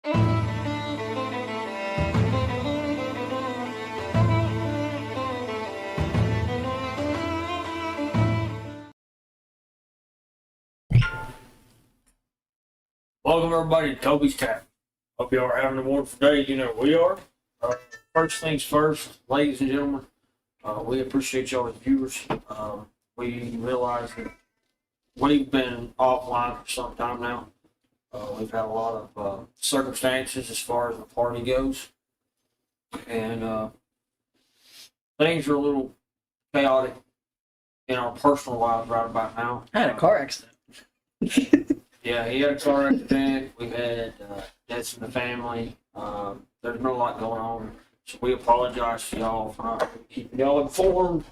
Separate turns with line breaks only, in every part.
Welcome everybody to Toby's Tap. Hope y'all are having a wonderful day. You know we are. First things first, ladies and gentlemen, we appreciate y'all as viewers. We realize that we've been offline for some time now. We've had a lot of circumstances as far as the party goes, and things are a little chaotic in our personal lives right about now.
I had a car accident.
Yeah, he had a car accident. We've had deaths in the family. There's been a lot going on. So we apologize to y'all for not keeping y'all informed.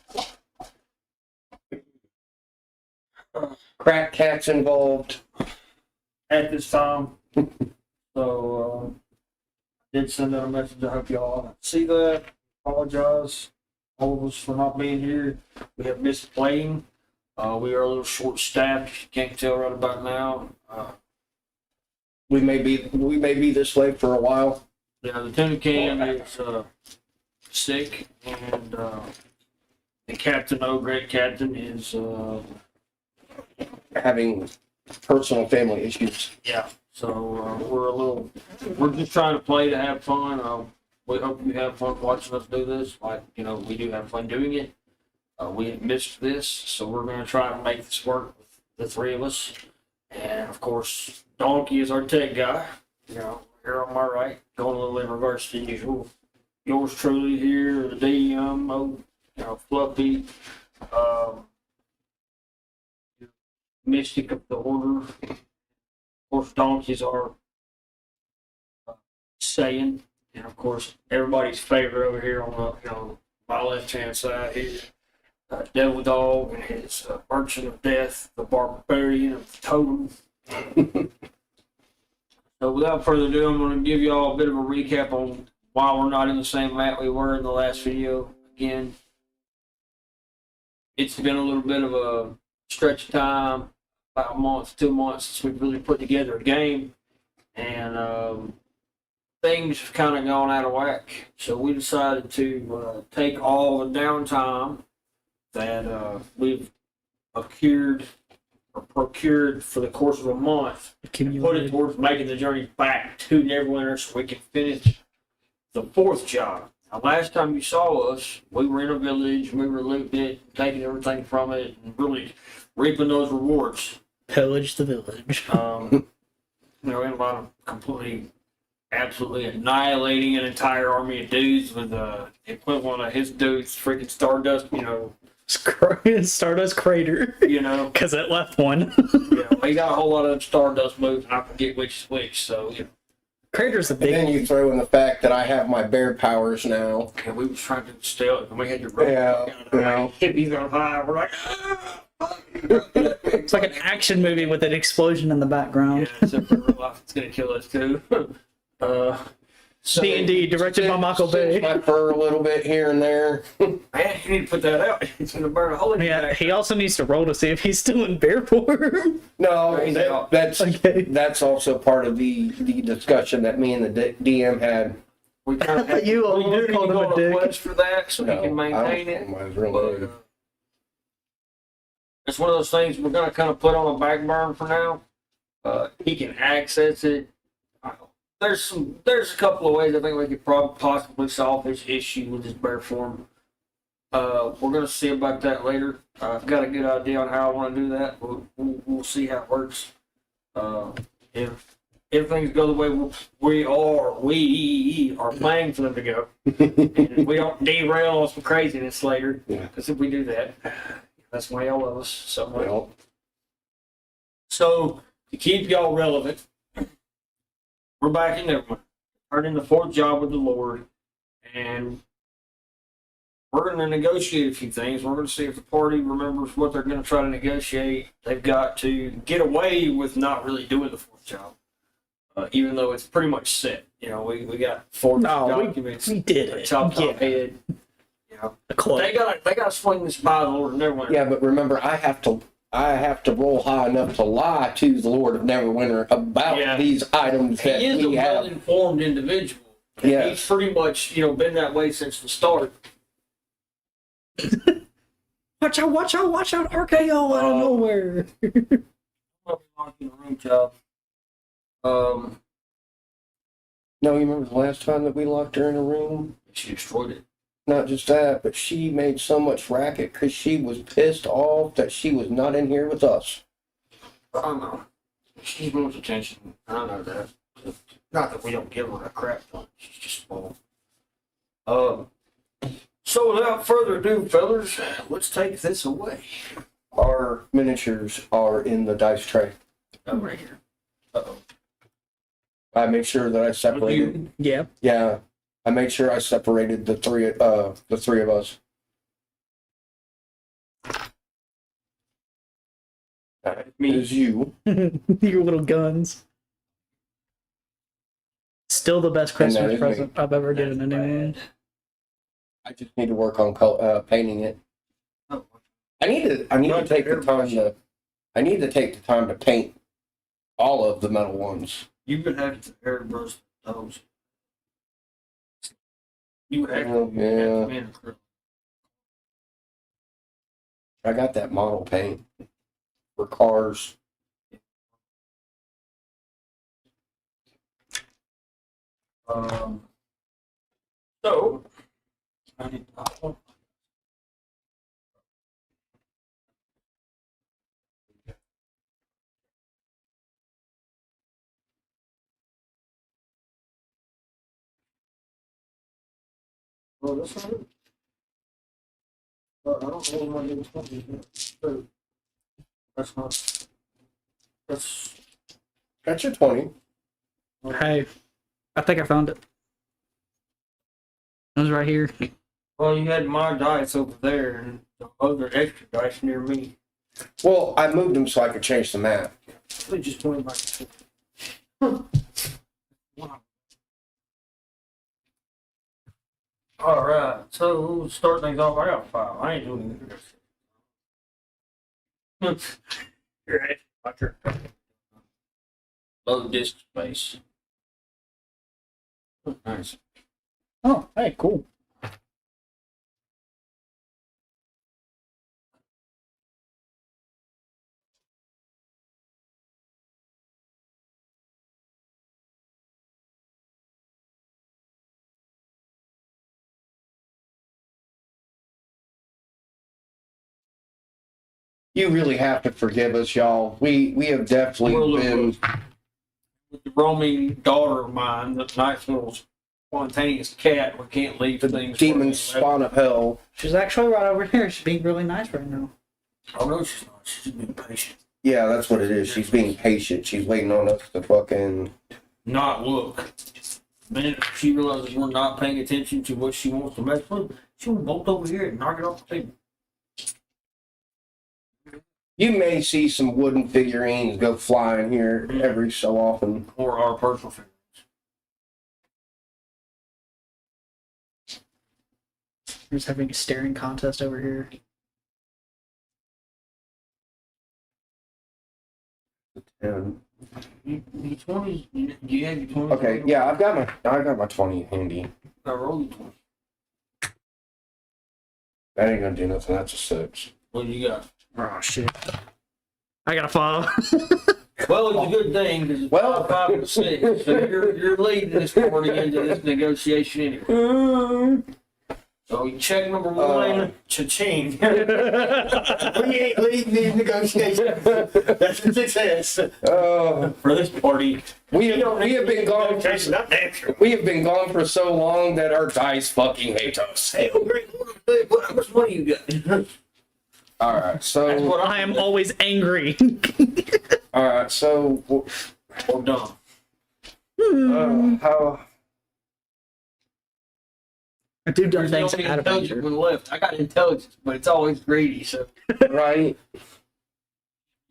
Crack cats involved
At this time. So, I did send out a message. I hope y'all see that. Apologize, all of us, for not being here. We have missed playing. We are a little short-staffed. If you can't tell right about now.
we may be this way for a while.
Yeah, the tuna can is sick, and the captain, great captain, is
Having personal family issues.
yeah. So we're just trying to play to have fun. We hope you have fun watching us do this. Like, you know, we do have fun doing it. We have missed this, so we're going to try to make this work with the three of us. And of course, Donkey is our tech guy. You know, here on my right, going a little in reverse than usual. Yours truly here, the DM, Fluffy, Mystic of the Order. Of course, Donkey's our Saiyan, and of course, everybody's favorite over here on the my left-hand side here. Devil Dog and his Merchant of Death, the Barbarian of the Totem. So without further ado, I'm going to give you all a bit of a recap on why we're not in the same map we were in the last video. Again, it's been a little bit of a stretch of time, about a month, 2 months, since we've really put together a game, and things have kind of gone out of whack. So we decided to take all the downtime that we've procured for the course of a month, and put it towards making the journey back to Neverwinter so we can finish the fourth job. Now, last time you saw us, we were in a village, we were looting it, taking everything from it, and really reaping those rewards.
Pillage the village.
We had a lot of absolutely annihilating an entire army of dudes with the equivalent of his dudes, freaking Stardust,
Stardust Crater. Because it left one.
We got a whole lot of Stardust moves, and I forget which is which, so,
Crater's a big
And then you throw in the fact that I have my bear powers now.
And we was trying to steal it, and we had your rope hippies on high. We're like,
It's like an action movie with an explosion in the background.
Yeah, except for real life, it's gonna kill us too.
D&D, directed by Michael Bay.
My fur a little bit here and there.
Man, you need to put that out. It's gonna burn a hole in your
Yeah,
back.
he also needs to roll to see if he's still in bear form.
No, that's also part of the discussion that me and the DM had.
We kind of
thought you
we do
almost
need
called
to
him
go
a
on
dick.
quest for that so he can maintain it. But, it's one of those things we're gonna kind of put on a back burner for now. He can access it. There's a couple of ways I think we could possibly solve this issue with his bear form. We're gonna see about that later. I've got a good idea on how I want to do that. We'll see how it works. If things go the way we are planning for them to go, and we don't derail on some craziness later. Because if we do that, that's why y'all love us so much.
Well,
So to keep y'all relevant, we're back in Neverwinter, turning the fourth job with the Lord, and we're going to negotiate a few things. We're going to see if the party remembers what they're going to try to negotiate. They've got to get away with not really doing the fourth job, even though it's pretty much set. We got four documents.
We did it.
Chopped off head. They got to swing this by the Lord of Neverwinter.
yeah, but remember, I have to I have to roll high enough to lie to the Lord of Neverwinter about these items that
He is a
we have.
well-informed individual. And
Yes.
he's pretty much, been that way since the start.
Watch out, watch out, watch out, RKO out of nowhere.
I'll be locked in the room, child.
No, you remember the last time that we locked her in a room?
She destroyed it.
Not just that, but she made so much racket because she was pissed off that she was not in here with us.
I don't know. She wants attention. I know that. Not that we don't give her a crap ton. She's just small. So without further ado, fellas, let's take this away.
Our miniatures are in the dice tray.
Oh, right here. Uh-oh.
I made sure that I separated.
Yeah.
Yeah, I made sure I separated the three of us.
Me.
It is you.
Your little guns. Still the best
And that
Christmas
is
present I've ever given anyone.
I just need to work on painting it.
Oh.
I need to take the time to. I need to take the time to paint all of the metal ones.
You would have to airbrush those. You would have
Oh,
to.
yeah.
Man, acrylic.
I got that model paint for cars.
So, I need. Well, that's not it. But I don't know what my name is. That's not.
That's your 20.
Hey, I think I found it. It was right here.
Well, you had my dice over there and the other extra dice near me.
Well, I moved them so I could change the map.
They just went back. Wow. All right, so we'll start things off. I got 5. I ain't doing this. Right. Low disk space. Nice.
Oh, hey, cool.
You really have to forgive us, y'all. We have definitely been.
With the roaming daughter of mine, the nice little spontaneous cat, we can't leave things.
Demon spawn of hell.
She's actually right over here. She's being really nice right now.
Oh no, she's not. She's just being patient.
Yeah, that's what it is. She's being patient. She's waiting on us to fucking.
Not look. The minute she realizes we're not paying attention to what she wants to mess with, she will bolt over here and knock it off the table.
You may see some wooden figurines go flying here every so often.
Or our personal figures.
We're just having a staring contest over here.
And,
You 20s? You have your 20s?
okay, yeah, I got my 20 handy.
I roll your 20.
That ain't gonna do nothing. That's a 6.
What do you got?
Oh, shit. I got a 5.
Well, it's a good thing because
Well-
5 and 6. So you're leading this party into this negotiation anyway. So check number 1, cha-ching. We ain't leading these negotiations. That's a success for this party.
We have been gone.
Negotiation, not damn sure.
We have been gone for so long that our dice fucking hate us.
Hey, how much money you got?
All right,
That's
so
what
I am always angry.
all right, so
Or dumb.
how?
I do dumb
There's
things
only
out of
intelligent
anger.
one left. I got intelligence, but it's always greedy. So
Right?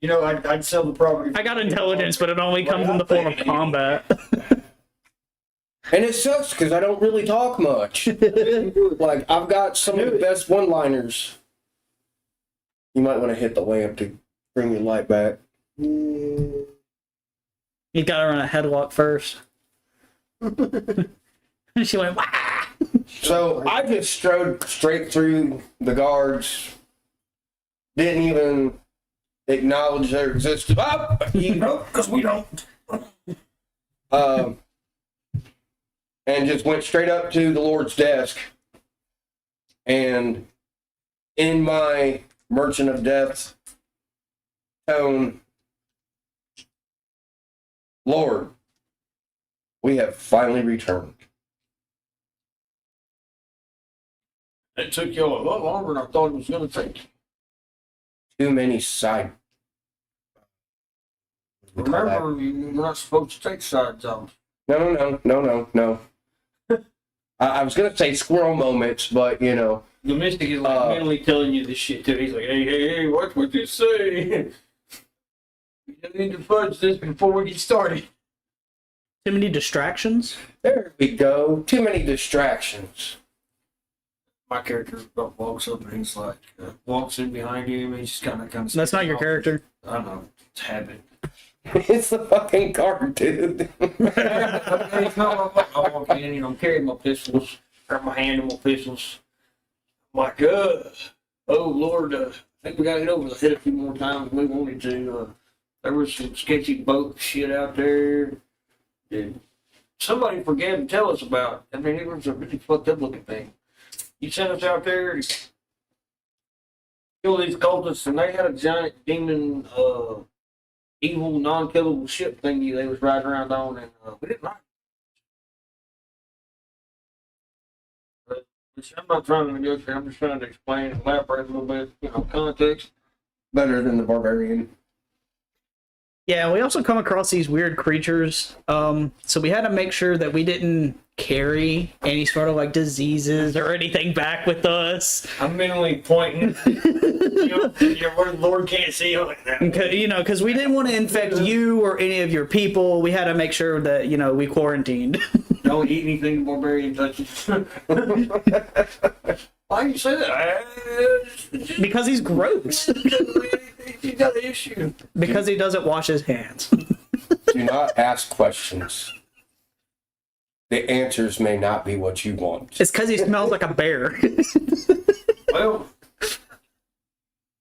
I'd sell the property.
I got intelligence, but it only comes in the form of combat.
And it sucks because I don't really talk much. Like I've got some of the best one-liners. You might want to hit the lamp to Bring your light back.
You gotta run a headlock first. She went, wah!
So I just strode straight through the guards. Didn't even acknowledge their existence.
Because we don't.
And just went straight up to the Lord's desk. And in my Merchant of Death tone, Lord, we have finally returned.
It took you a lot longer than I thought it was going to take.
Too many side.
Remember, we're not supposed to take sides off.
No. I was going to say squirrel moments, but you know.
The mystic is like mentally telling you this shit too. He's like, hey, watch what you say. You need to fudge this before we get started.
Too many distractions?
There we go. Too many distractions.
My character walks up and he's like, walks in behind him and he's just kind of.
That's not your character.
I don't know. It's habit.
It's the fucking guard, dude.
I walk in and I'm carrying my pistols, or my hand in my pistols. I'm like, oh Lord, I think we got to hit over the head a few more times than we wanted to. There was some sketchy boat shit out there that somebody forgot to tell us about. I mean, it was a really fucked up looking thing. You sent us out there to kill these cultists, and they had a giant demon, evil, non-killable ship thingy they was riding around on, and we didn't like it. But I'm not trying to negotiate, I'm just trying to explain, elaborate a little bit, context.
Better than the barbarian.
Yeah, we also come across these weird creatures. So we had to make sure that we didn't carry any sort of like diseases or anything back with us.
I'm mentally pointing. Where the Lord can't see you like that.
Because we didn't want to infect you or any of your people. We had to make sure that, we quarantined.
Don't eat anything the barbarian touches. Why do you say that?
Because he's gross.
He's got an issue.
Because he doesn't wash his hands.
Do not ask questions. The answers may not be what you want.
It's because he smells like a bear.
Well,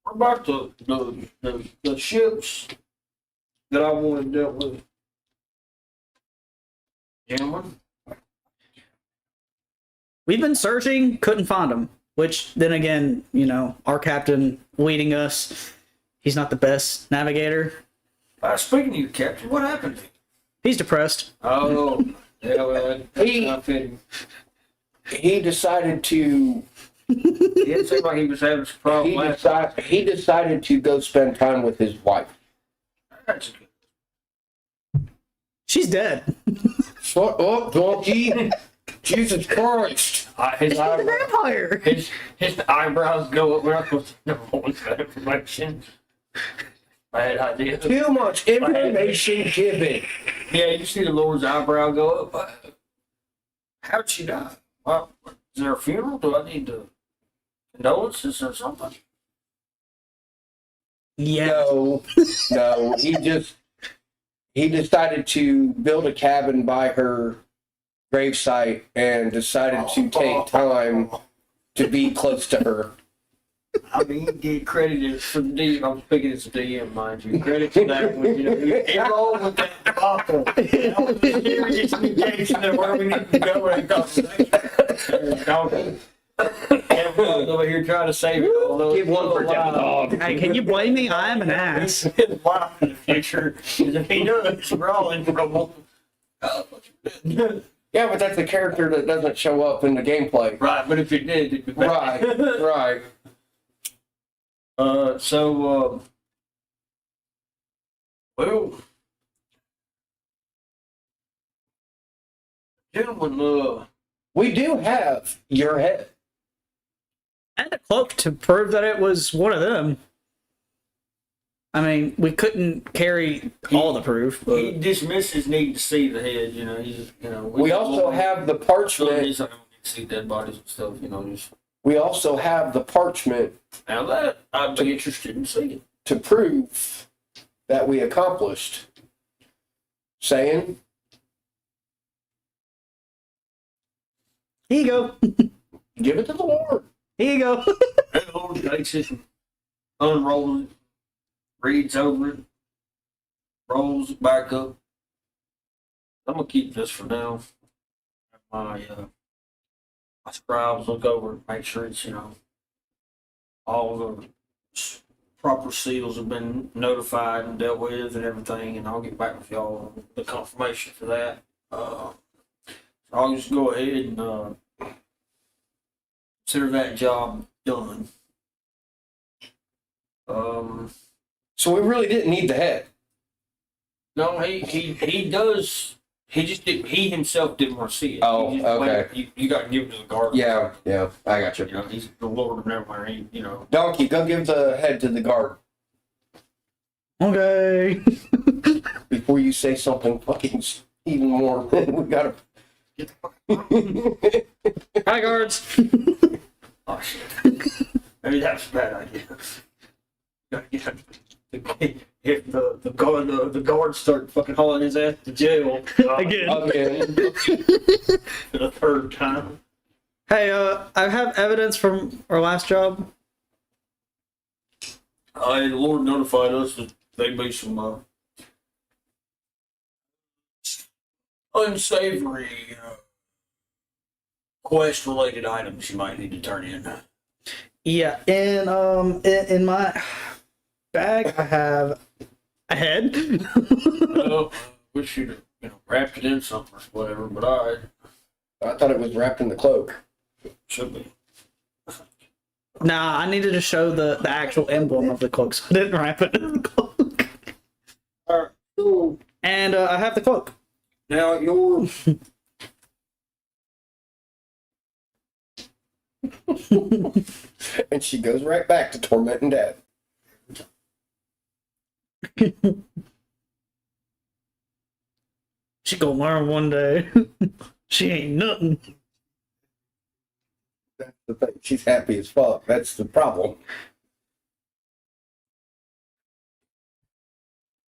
what about the ships that I wanted dealt with? Gentlemen?
We've been searching, couldn't find them. Which, then again, our captain leading us, he's not the best navigator.
Speaking of you, Captain, what happened?
He's depressed.
Oh, yeah, well, that's not fitting.
He decided to.
It didn't seem like he was having some problems.
He decided to go spend time with his wife.
That's
She's dead.
Shut up, donkey! Jesus Christ!
his
He's a vampire.
His eyebrows go up. We're not supposed to know what's that information. Bad idea.
Too much information given.
Yeah, you see the Lord's eyebrow go up. How'd she die? Well, is there a funeral? Do I need to condolences or something?
Yeah.
No. He decided to build a cabin by her gravesite and decided to take time to be close to her.
I mean, you get credited for the DM. I'm speaking as a DM, mind you. Credit to that one. You rolled with that debacle. That was a serious indication of where we need to go in the conversation. Everyone's over here trying to save it.
Give one for dog.
Hey, can you blame me? I am an ass.
His life in the future. If he does, we're all in trouble.
Yeah, but that's a character that doesn't show up in the gameplay.
Right, but if it did, it'd be bad.
Right.
Well, gentlemen,
We do have your head.
I had a cloak to prove that it was one of them. I mean, we couldn't carry all the proof, but
he dismissed his need to see the head.
We also have the parchment.
He's like, see dead bodies and stuff. Just
We also have the parchment
now that I'd be interested in seeing.
to prove that we accomplished. Saying,
Here you go.
give it to the Lord.
Here you go.
And Lord takes it, unrolls it, reads over it, rolls it back up. I'm gonna keep this for now. My scribes look over it, make sure it's, all the proper seals have been notified and dealt with and everything, and I'll get back with y'all on the confirmation for that. I'll just go ahead and consider that job done.
So we really didn't need the head.
No, he does. He himself didn't want to see it.
Oh,
He just
okay.
You got to give it to the guard.
Yeah, I got you.
He's the Lord of everywhere.
Donkey, go give the head to the guard
Okay.
before you say something fucking even more. We gotta.
Hi, guards.
Oh shit. Maybe that's a bad idea. If the guards start fucking hauling his ass to jail
Again.
for the third time.
Hey, I have evidence from our last job.
The Lord notified us that there be some unsavory quest-related items you might need to turn in.
Yeah, and in my bag I have a head.
Well, wish you'd wrapped it in something or whatever, but I
I thought it was wrapped in the cloak.
should be.
Nah, I needed to show the actual emblem of the cloak, so I didn't wrap it in the cloak.
All right, cool.
And I have the cloak.
Now your
And she goes right back to tormenting Dad.
She gonna learn one day. She ain't nothing.
That's the thing. She's happy as fuck. That's the problem.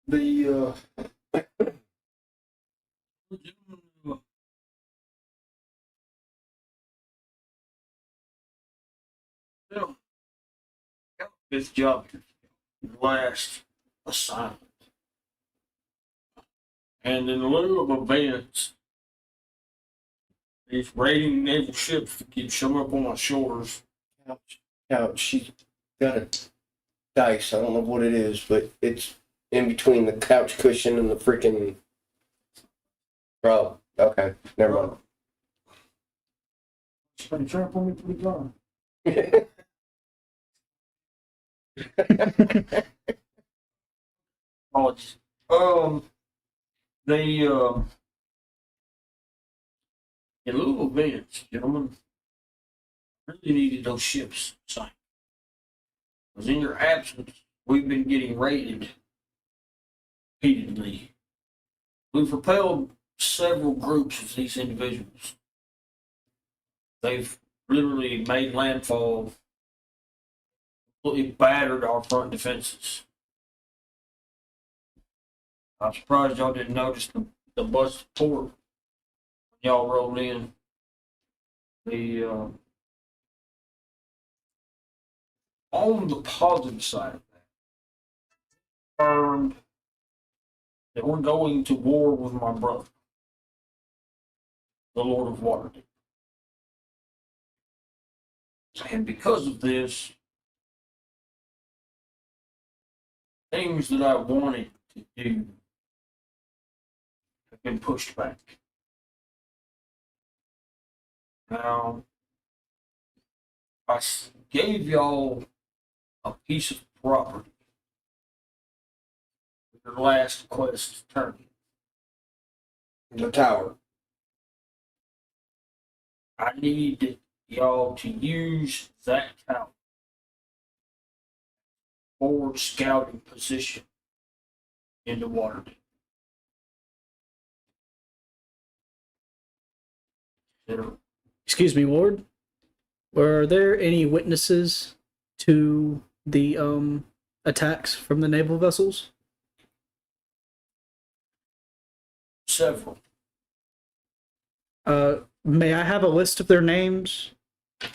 the this job, last assignment, and in lieu of events, these raiding naval ships that keep showing up on my shores.
Now, she's got a dice. I don't know what it is, but it's in between the couch cushion and the freaking. Oh, okay. Never mind.
She's been trying for me to be gone. Apologies. They in lieu of events, gentlemen, really needed those ships signed. Because in your absence, we've been getting raided repeatedly. We've repelled several groups of these individuals. They've literally made landfall, completely battered our front defenses. I'm surprised y'all didn't notice the bus port when y'all rolled in. On the positive side of that, confirmed that we're going to war with my brother, the Lord of Waterdeep. And because of this, things that I wanted to do have been pushed back. Now, I gave y'all a piece of property with your last quest turn.
The tower.
I need y'all to use that tower for scouting position in the Waterdeep.
Excuse me, Ward. Were there any witnesses to the attacks from the naval vessels?
Several.
May I have a list of their names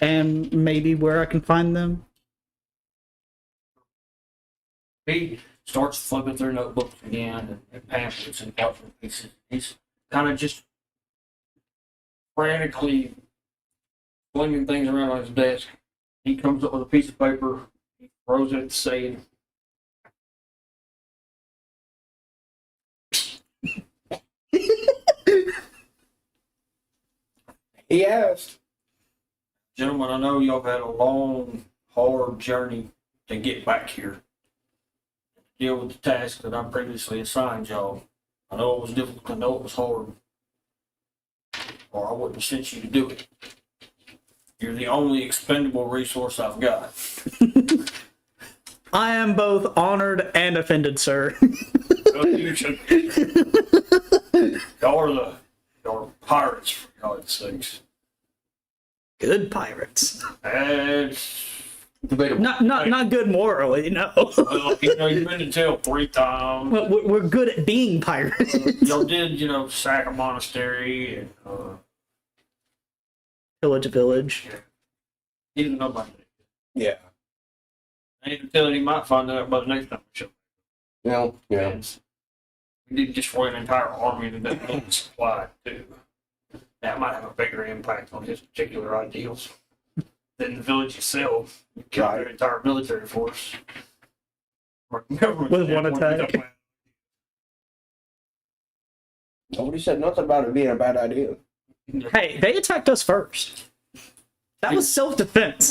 and maybe where I can find them?
He starts flipping through notebooks again and pamphlets and parchment pieces. He's kind of just frantically flinging things around on his desk. He comes up with a piece of paper, he throws it at the saying.
He asked.
Gentlemen, I know y'all had a long, hard journey to get back here. Deal with the task that I previously assigned y'all. I know it was difficult, I know it was hard. Or I wouldn't have sent you to do it. You're the only expendable resource I've got.
I am both honored and offended, sir.
Y'all are pirates, for God's sakes.
Good pirates.
It's
Debatable.
Not good morally, no.
well, you've been to jail 3 times.
We're good at being pirates.
Y'all did, sack a monastery and
Pillage a village.
he didn't know about it.
Yeah.
I ain't telling he might find out about the next time we show.
No, yeah.
And we did just run an entire army to that little supply too. That might have a bigger impact on his particular ideals than the village itself. You killed their entire military force.
With one attack.
Nobody said nothing about it being a bad idea.
Hey, they attacked us first. That was self-defense.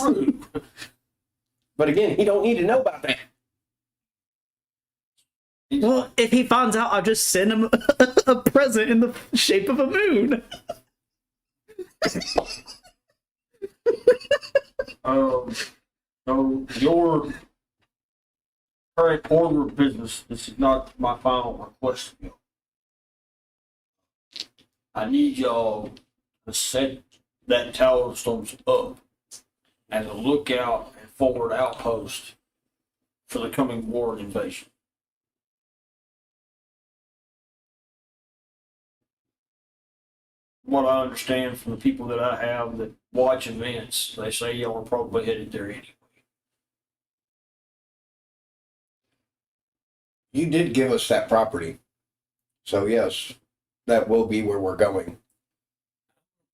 But again, he don't need to know about that.
Well, if he finds out, I'll just send him a present in the shape of a moon.
So your current order of business, this is not my final request to you. I need y'all to set that tower of storms up as a lookout and forward outpost for the coming war and invasion. What I understand from the people that I have that watch events, they say y'all are probably headed there anyway.
You did give us that property. So yes, that will be where we're going.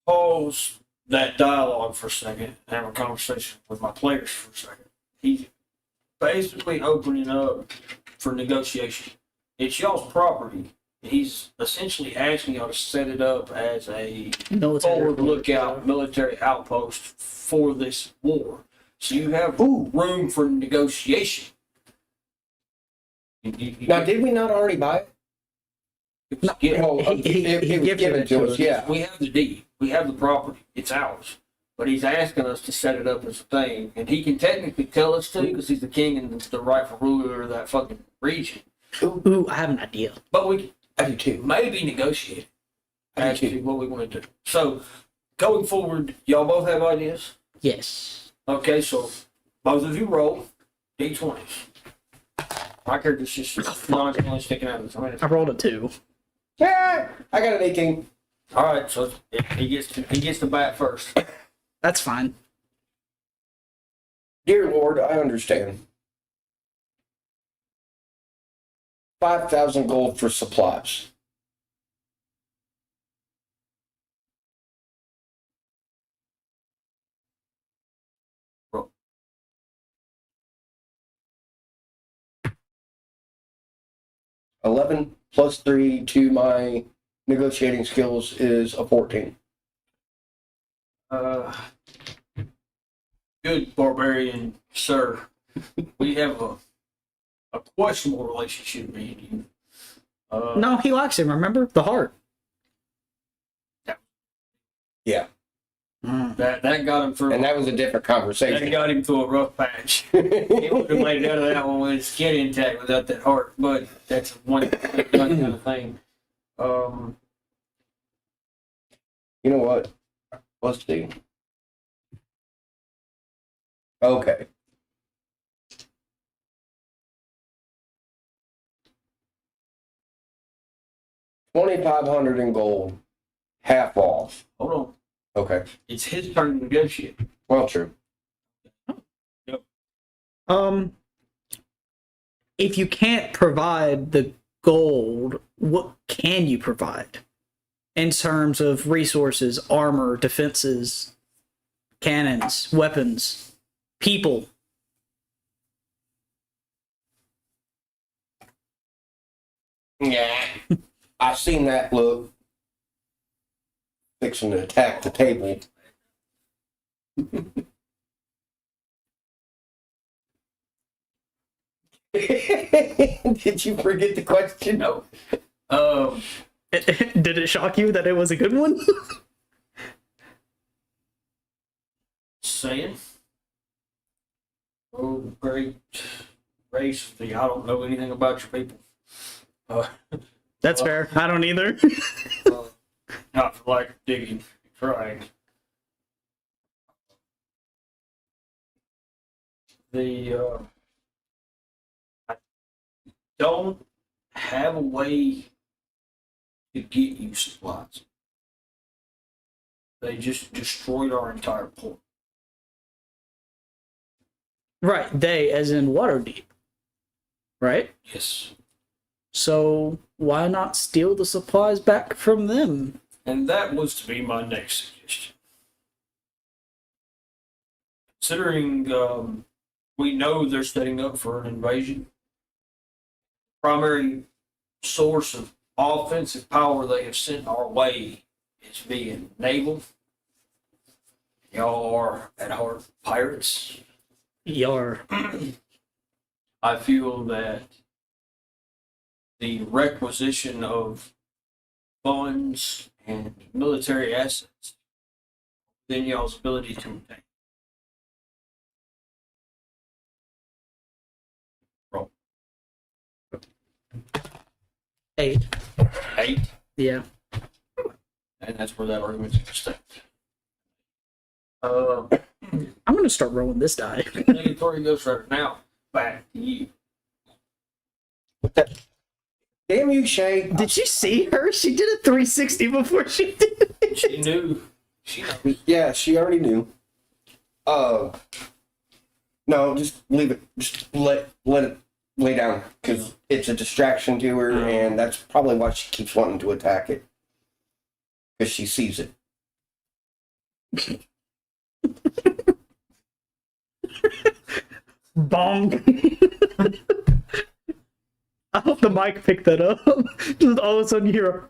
Pause that dialogue for a second and have a conversation with my players for a second. He's basically opening up for negotiation. It's y'all's property. He's essentially asking y'all to set it up as a forward lookout military outpost for this war. So you have room for negotiation.
Now, did we not already buy it?
It was given.
It was given to us, yeah.
We have the deed. We have the property. It's ours. But he's asking us to set it up as a thing. And he can technically tell us to because he's the king and the rightful ruler of that fucking region.
Ooh, I have an idea.
But we
I do too.
maybe negotiate as
do
to
too.
what we want to do. So, going forward, y'all both have ideas?
Yes.
Okay, so both of you roll D20s. My character's just nonchalantly sticking out of this.
I rolled a 2.
Yeah, I got an 18.
All right, so he gets to bat first.
That's fine.
Dear Lord, I understand. 5,000 gold for supplies.
Roll.
$11 plus 3 to my negotiating skills is a 14.
Good barbarian, sir. We have a questionable relationship being you.
No, he likes him, remember? The heart.
Yeah,
That got him through.
and that was a different
That
conversation.
got him through a rough patch. He would have made it out of that one with his skin intact without that heart. But that's one kind of thing.
You know what? Let's see. Okay. 2,500 in gold, half off.
Hold on.
Okay.
It's his turn to negotiate.
Well, true.
If you can't provide the gold, what can you provide in terms of resources, armor, defenses, cannons, weapons, people?
Yeah. I seen that look. Fixing to attack the table. Did you forget the question?
No.
Did it shock you that it was a good one?
Saying. Oh, great race. I don't know anything about your people.
That's fair. I don't either.
Not for like digging, trying. I don't have a way to get you supplies. They just destroyed our entire port.
Right, they as in Waterdeep. Right?
Yes.
So why not steal the supplies back from them?
And that was to be my next suggestion. Considering we know they're setting up for an invasion, primary source of offensive power they have sent our way is being naval. Y'all are at heart pirates.
Yar.
I feel that the requisition of funds and military assets within y'all's ability to obtain. Roll.
8.
8,
Yeah.
and that's where that argument's going to stay.
I'm gonna start rolling this die.
Negatory Ghost Rider. Now, back to you.
Damn you, Shay.
Did you see her? She did a 360 before she did it.
She knew. She knows.
Yeah, she already knew. No, just leave it. Just let it lay down because it's a distraction to her, and that's probably why she keeps wanting to attack it because she sees it.
Bong. I hope the mic picked that up. Just all of a sudden you hear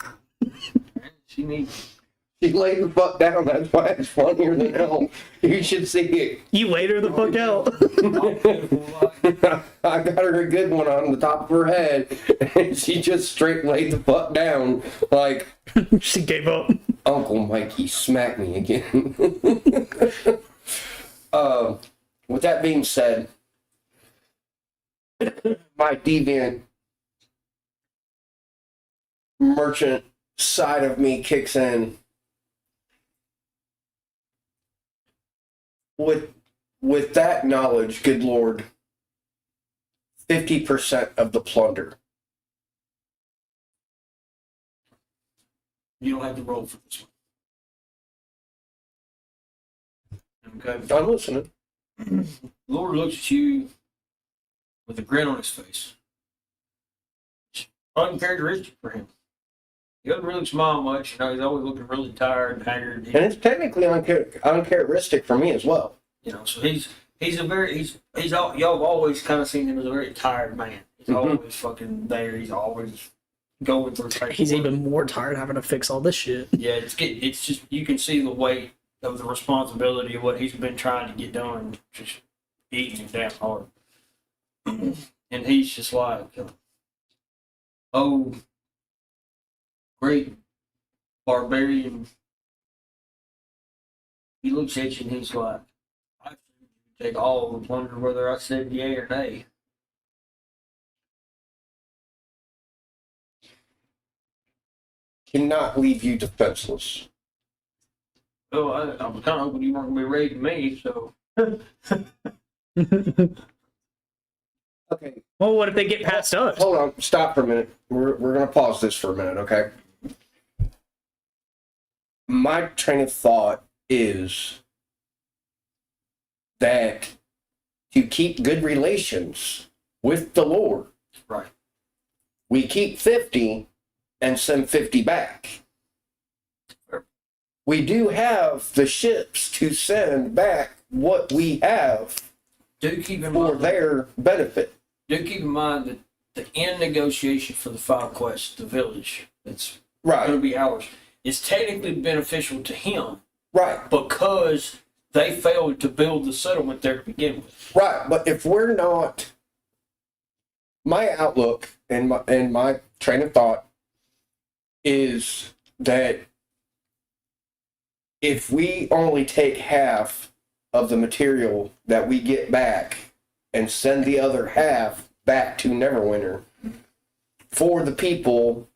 She needs.
She laid the fuck down. That's why it's funnier than hell. You should see it.
you laid her the fuck out.
I got her a good one on the top of her head, and she just straight laid the fuck down like
She gave up.
Uncle Mikey smacked me again. With that being said, my deviant merchant side of me kicks in. With that knowledge, good Lord, 50% of the plunder.
You don't have to roll for this one. Okay.
I'm listening.
Lord looks at you with a grin on his face. It's uncharacteristic for him. He doesn't really smile much. You know, he's always looking really tired and haggard.
And it's technically uncharacteristic for me as well.
You know, so he's y'all have always kind of seen him as a very tired man. He's always fucking there. He's always going through.
He's even more tired having to fix all this shit.
Yeah, it's just you can see the weight of the responsibility of what he's been trying to get done, just eating him down hard. And he's just like, oh, great barbarian. He looks at you and he's like, I take all the plunder whether I said yay or nay.
Cannot leave you defenseless.
Oh, I'm kind of hoping you weren't going to be raiding me, so.
Okay.
Well, what if they get past us?
Hold on. Stop for a minute. We're going to pause this for a minute, okay? my train of thought is that to keep good relations with the Lord,
Right.
we keep 50 and send 50 back. We do have the ships to send back what we have
Do keep in
for
mind.
their benefit.
Do keep in mind that the end negotiation for the 5 quests, the village, it's going to
Right,
be ours, is technically beneficial to him
right,
because they failed to build the settlement there to begin with.
right. But if we're not, my outlook and my train of thought is that if we only take half of the material that we get back and send the other half back to Neverwinter for the people,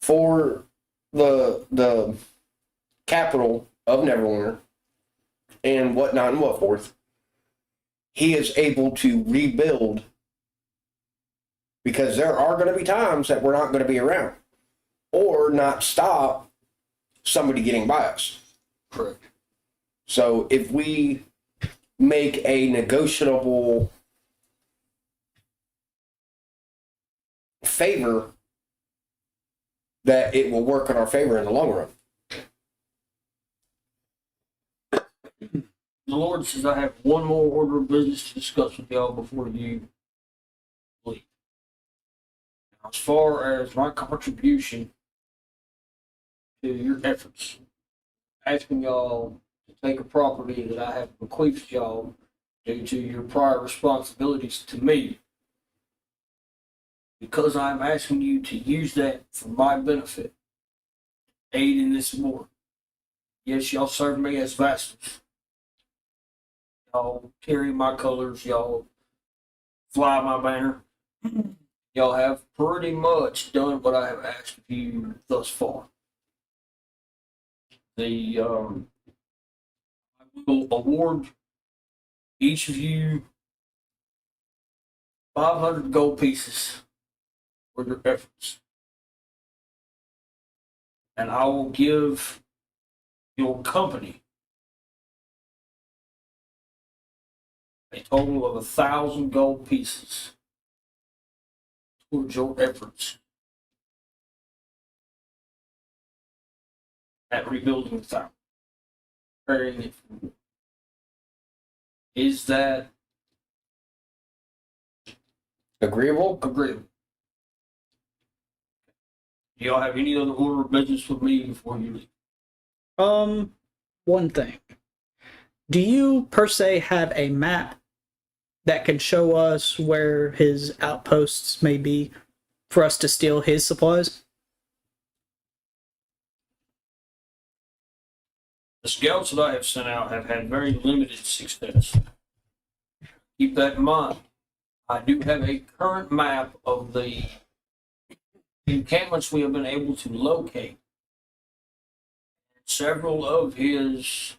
for the capital of Neverwinter and whatnot and what forth, he is able to rebuild, because there are going to be times that we're not going to be around or not stop somebody getting by us.
Correct.
So if we make a negotiable favor, that it will work in our favor in the long run.
The Lord says I have one more order of business to discuss with y'all before you leave. Now, as far as my contribution to your efforts, asking y'all to take a property that I have bequeathed y'all due to your prior responsibilities to me, because I'm asking you to use that for my benefit, aid in this war. Yes, y'all serve me as vassals. Y'all carry my colors. Y'all fly my banner. Y'all have pretty much done what I have asked of you thus far. I will award each of you 500 gold pieces for your efforts. And I will give your company a total of 1,000 gold pieces towards your efforts at rebuilding the town. Preparing it for war. Is that
Agreeable?
agreeable? Do y'all have any other order of business with me before you leave?
One thing. Do you per se have a map that can show us where his outposts may be for us to steal his supplies?
The scouts that I have sent out have had very limited success. Keep that in mind. I do have a current map of the encampments we have been able to locate. Several of his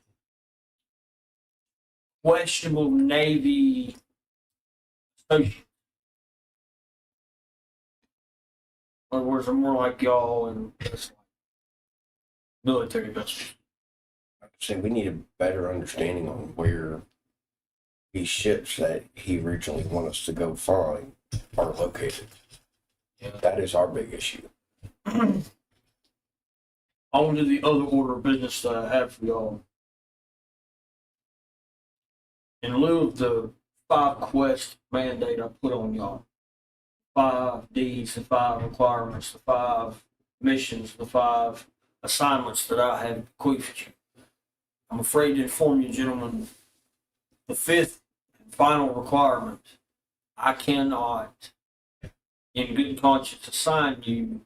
questionable Navy associates. In other words, are more like y'all and just like military vessels.
So we need a better understanding on where these ships that he originally wanted us to go find are located.
Yeah.
That is our big issue.
On to the other order of business that I have for y'all. In lieu of the 5 quest mandate I put on y'all, 5 deeds, the 5 requirements, the 5 missions, the 5 assignments that I have bequeathed you, I'm afraid to inform you, gentlemen, the 5th and final requirement, I cannot, in good conscience, assign you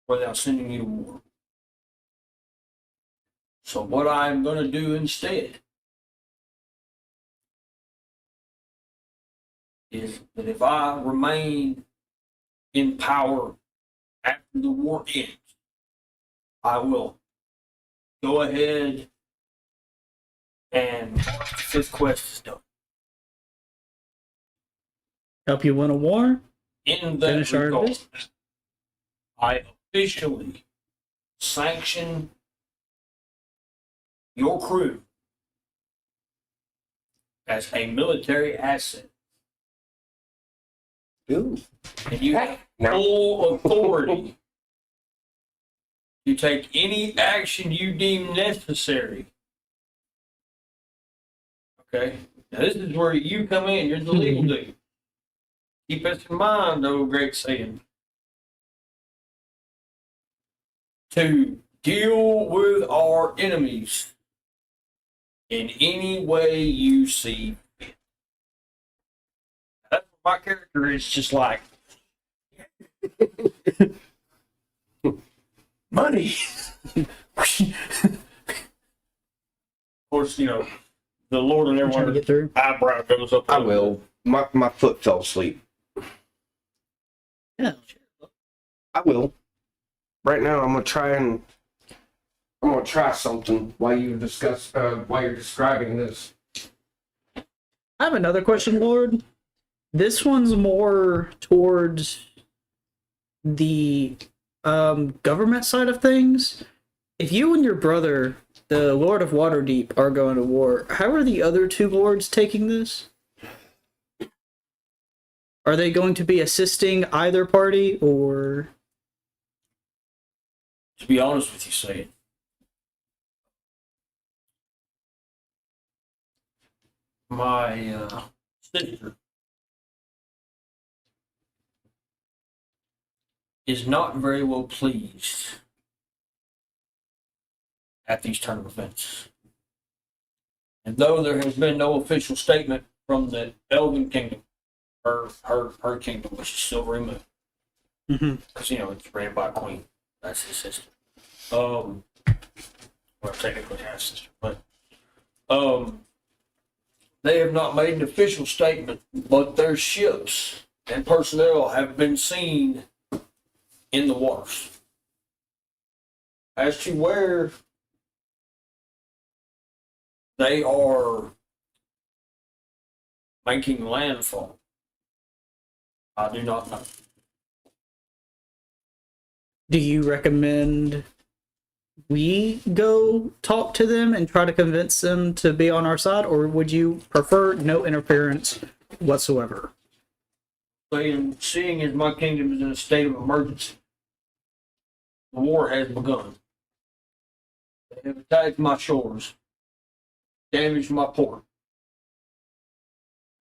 without sending you to war. So what I'm going to do instead is that if I remain in power after the war ends, I will go ahead and the 5th quest is done.
Help you win a war?
In that
Finish our
regard,
business.
I officially sanction your crew as a military asset.
Ooh.
And you have
No.
full authority to take any action you deem necessary. Okay? Now, this is where you come in. You're the legal dude. Keep this in mind, though, great saying. To deal with our enemies in any way you see fit. That's what my character is just like.
Money.
Of course, you know, the Lord and
Trying to
everyone
get through.
eyebrow goes up.
I will. My foot fell asleep.
Yeah.
I will. Right now, I'm gonna try something while you're describing this.
I have another question, Lord. This one's more towards the government side of things. If you and your brother, the Lord of Waterdeep, are going to war, how are the other two lords taking this? Are they going to be assisting either party, or?
To be honest with you, Sayed, my sister is not very well pleased at these turn of events. And though there has been no official statement from the Elven Kingdom, her kingdom, which is still removed, because you know it's ran by a queen. That's his sister. Well, technically half sister, but they have not made an official statement, but their ships and personnel have been seen in the waters. As to where they are making landfall, I do not know.
Do you recommend we go talk to them and try to convince them to be on our side, or would you prefer no interference whatsoever?
Seeing as my kingdom is in a state of emergency, the war has begun. They have attacked my shores, damaged my port.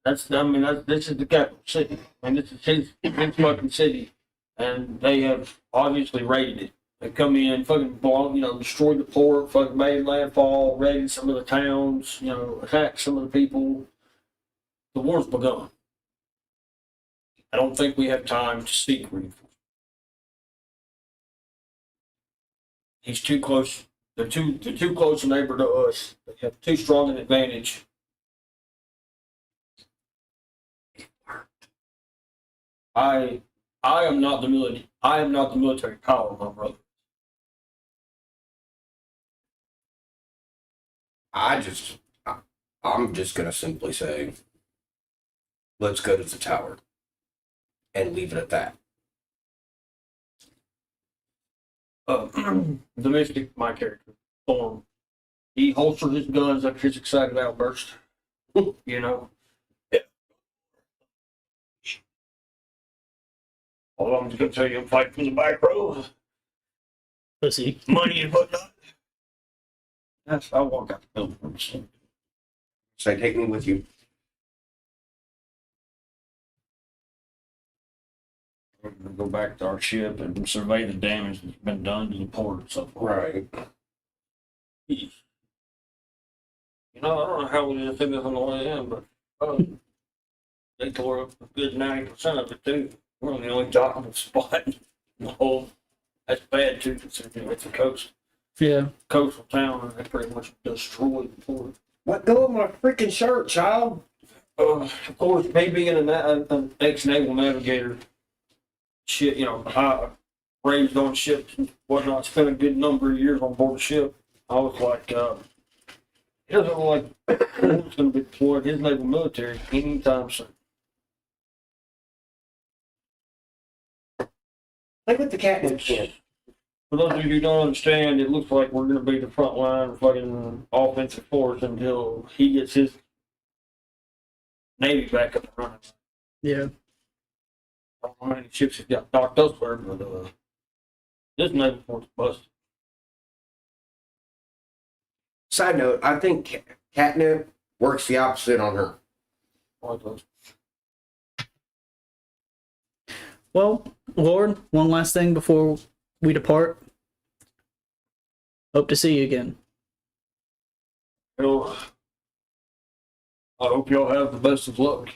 This is the capital city. And this is his fucking city. And they have obviously raided it. They come in, fucking blown, destroyed the port, fucking made landfall, raided some of the towns, attacked some of the people. The war's begun. I don't think we have time to seek reinforcements. He's too close. They're too close a neighbor to us. They have too strong an advantage. I am not the military. I am not the military power, my brother.
I'm just gonna simply say, let's go to the tower and leave it at that.
The mystic, my character, Thorn, he holstered his guns after his excited outburst. Although I'm just gonna tell you, I'm fighting from the back row.
Pussy.
Money and whatnot. Yes, I walk out the building.
Say, take me with you.
We're gonna go back to our ship and survey the damage that's been done to the port and so forth.
Right.
I don't know how we didn't think this on the way in, but they tore up a good 90% of it too. We're the only dockable spot in the whole. That's bad too, considering it's a coastal town, and they pretty much destroyed the port.
Let go of my freaking shirt, child.
Of course, me being an ex-naval navigator, shit, I raised on ships and whatnot, spent a good number of years on board a ship. I was like, he doesn't look like he's going to be deployed his naval military anytime soon.
Play with the catnip can.
For those of you who don't understand, it looks like we're going to be the front line fucking offensive force until he gets his Navy back up and running.
Yeah.
I don't know how many ships he's got docked elsewhere, but this Navy force is busted.
Side note, I think catnip works the opposite on her.
Like those.
Well, Lord, one last thing before we depart. Hope to see you again.
Well, I hope y'all have the best of luck.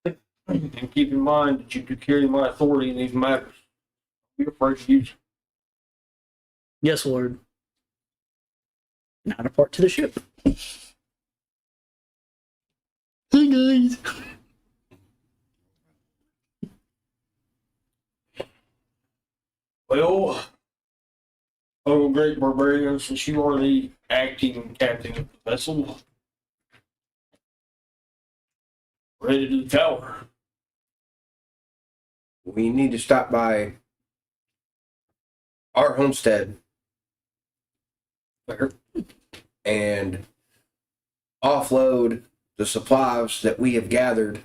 And keep in mind that you do carry my authority in these matters. Be afraid to use it.
Yes, Lord. Now depart to the ship. Hey, guys.
Well, oh great barbarian, since you are the acting captain of the vessel, ready to the tower.
We need to stop by our homestead
Fair.
and offload the supplies that we have gathered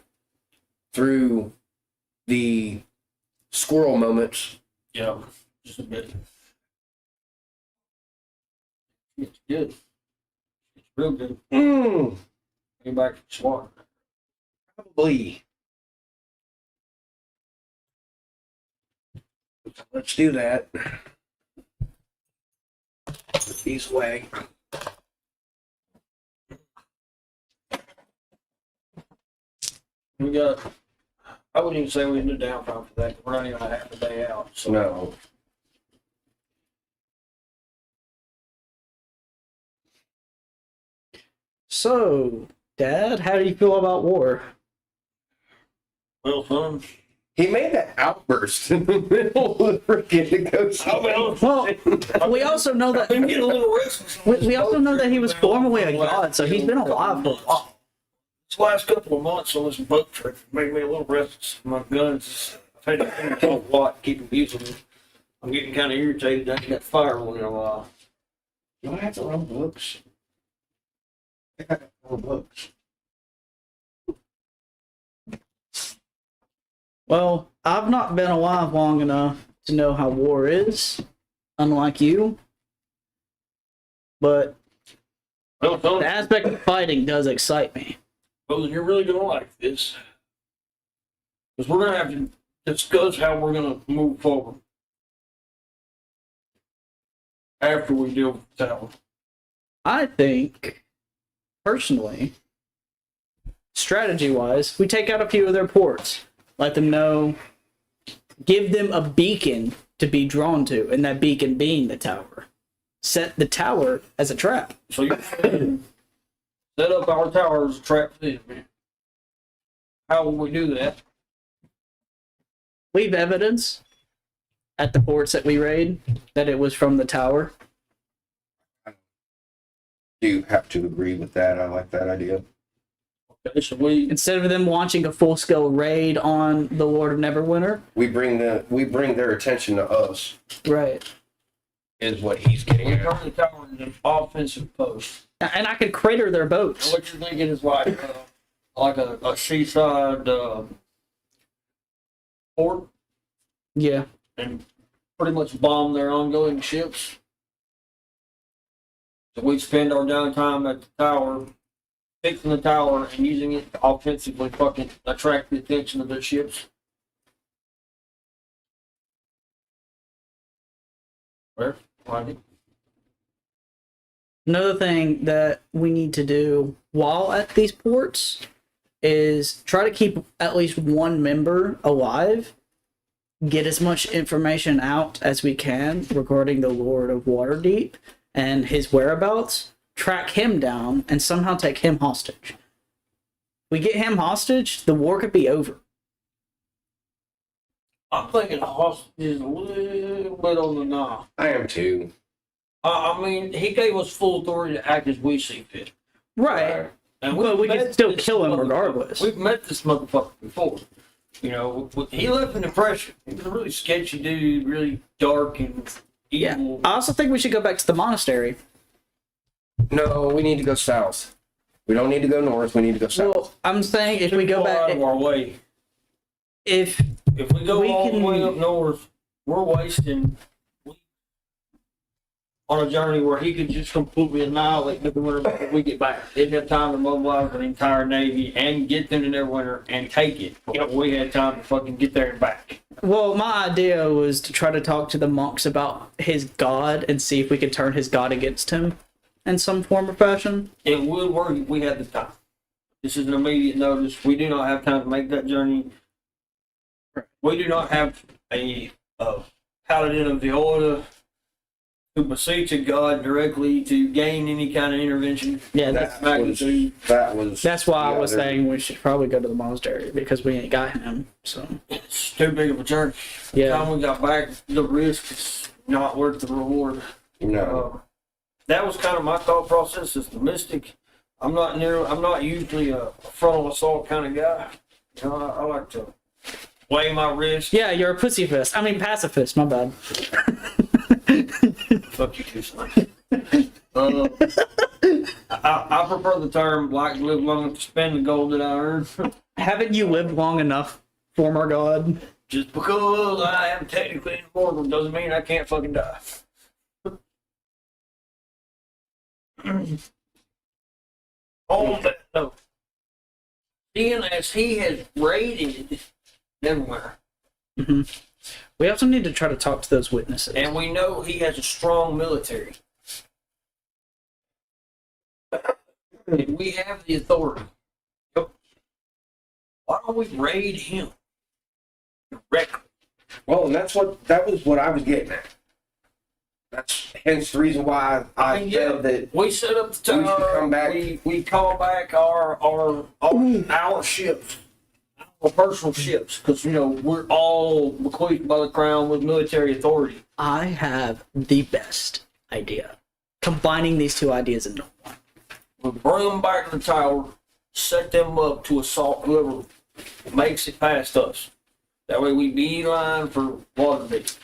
through the squirrel moments.
Yeah, just a bit. It's good. It's real good. Get back to the SWAT.
Probably. Let's do that. Put these away.
We got, I wouldn't even say we need a downtime for that. We're not even a half a day out. So
No.
So, Dad, how do you feel about war?
Well, son.
He made that outburst in the middle of the freaking negotiation.
Well, we also know that
I'm getting a little restless.
we also know that he was formerly a god, so he's been alive for a while.
This last couple of months on this boat trip made me a little restless. My guns, I've had to kill a lot, keep them using them. I'm getting kind of irritated. I ain't got fire one in a while.
Do I have to run books? I got to run books.
Well, I've not been alive long enough to know how war is, unlike you. But
Well, son,
the aspect of fighting does excite me.
well, then you're really going to like this. Because we're going to have to discuss how we're going to move forward after we deal with the tower.
I think, personally, strategy-wise, we take out a few of their ports. Let them know, give them a beacon to be drawn to, and that beacon being the tower. Set the tower as a trap.
So you're saying set up our tower as a trap for the enemy. How will we do that?
Leave evidence at the ports that we raid that it was from the tower.
Do have to agree with that. I like that idea.
Okay, so we
Instead of them launching a full-scale raid on the Lord of Neverwinter.
We bring their attention to us.
Right.
Is what he's getting at.
turn the tower into an offensive post.
And I could crater their
And
boats.
what you're thinking is like a seaside port,
Yeah.
and pretty much bomb their ongoing ships. So we spend our downtime at the tower, fixing the tower and using it to offensively fucking attract the attention of their ships. Where? Right.
Another thing that we need to do while at these ports is try to keep at least one member alive. Get as much information out as we can regarding the Lord of Waterdeep and his whereabouts. Track him down and somehow take him hostage. We get him hostage, the war could be over.
I'm thinking hostage is a little bit on the knob.
I am too.
I mean, he gave us full authority to act as we see fit.
Right.
And
But we
met
can still
this
kill him
motherfucker-
regardless.
We've met this motherfucker before. You know, he left an impression. He was a really sketchy dude, really dark and evil.
I also think we should go back to the monastery.
No, we need to go south. We don't need to go north. We need to go south.
Well, I'm saying if we go
Out
back,
of our way.
if
If we go
We
all
can-
the way up north, we're wasting on a journey where he could just completely annihilate Neverwinter before we get back. Didn't have time to mobilize the entire Navy and get them to Neverwinter and take it. We had time to fucking get there and back.
well, my idea was to try to talk to the monks about his god and see if we could turn his god against him in some form or fashion.
It would work if we had the time. This is an immediate notice. We do not have time to make that journey. We do not have a paladin of the order who beseech a god directly to gain any kind of intervention.
Yeah,
That
magnitude.
was.
that's why I
yeah,
was
there-
saying we should probably go to the monastery because we ain't got him. So
It's too big of a journey. By the
yeah,
time we got back, the risk is not worth the reward.
No.
That was kind of my thought process as the mystic. I'm not usually a frontal assault kind of guy. You know, I like to weigh my risk.
yeah, you're a pussyfist. I mean pacifist. My bad.
Fuck you too, son. I prefer the term like to live long enough to spend the gold that I earn.
Haven't you lived long enough, former god?
Just because I am technically immortal doesn't mean I can't fucking die. On that note, seeing as he has raided Neverwinter,
We also need to try to talk to those witnesses.
and we know he has a strong military, and we have the authority, why don't we raid him directly?
Well, and that was what I was getting at. That's hence the reason why I
mean,
said that.
We set up the
We should
tower.
come back.
We call back our ships, our personal ships, because you know we're all bequeathed by the crown with military authority.
I have the best idea. Combining these two ideas into one.
We bring them back to the tower, set them up to assault whoever makes it past us. That way we beeline for Waterdeep,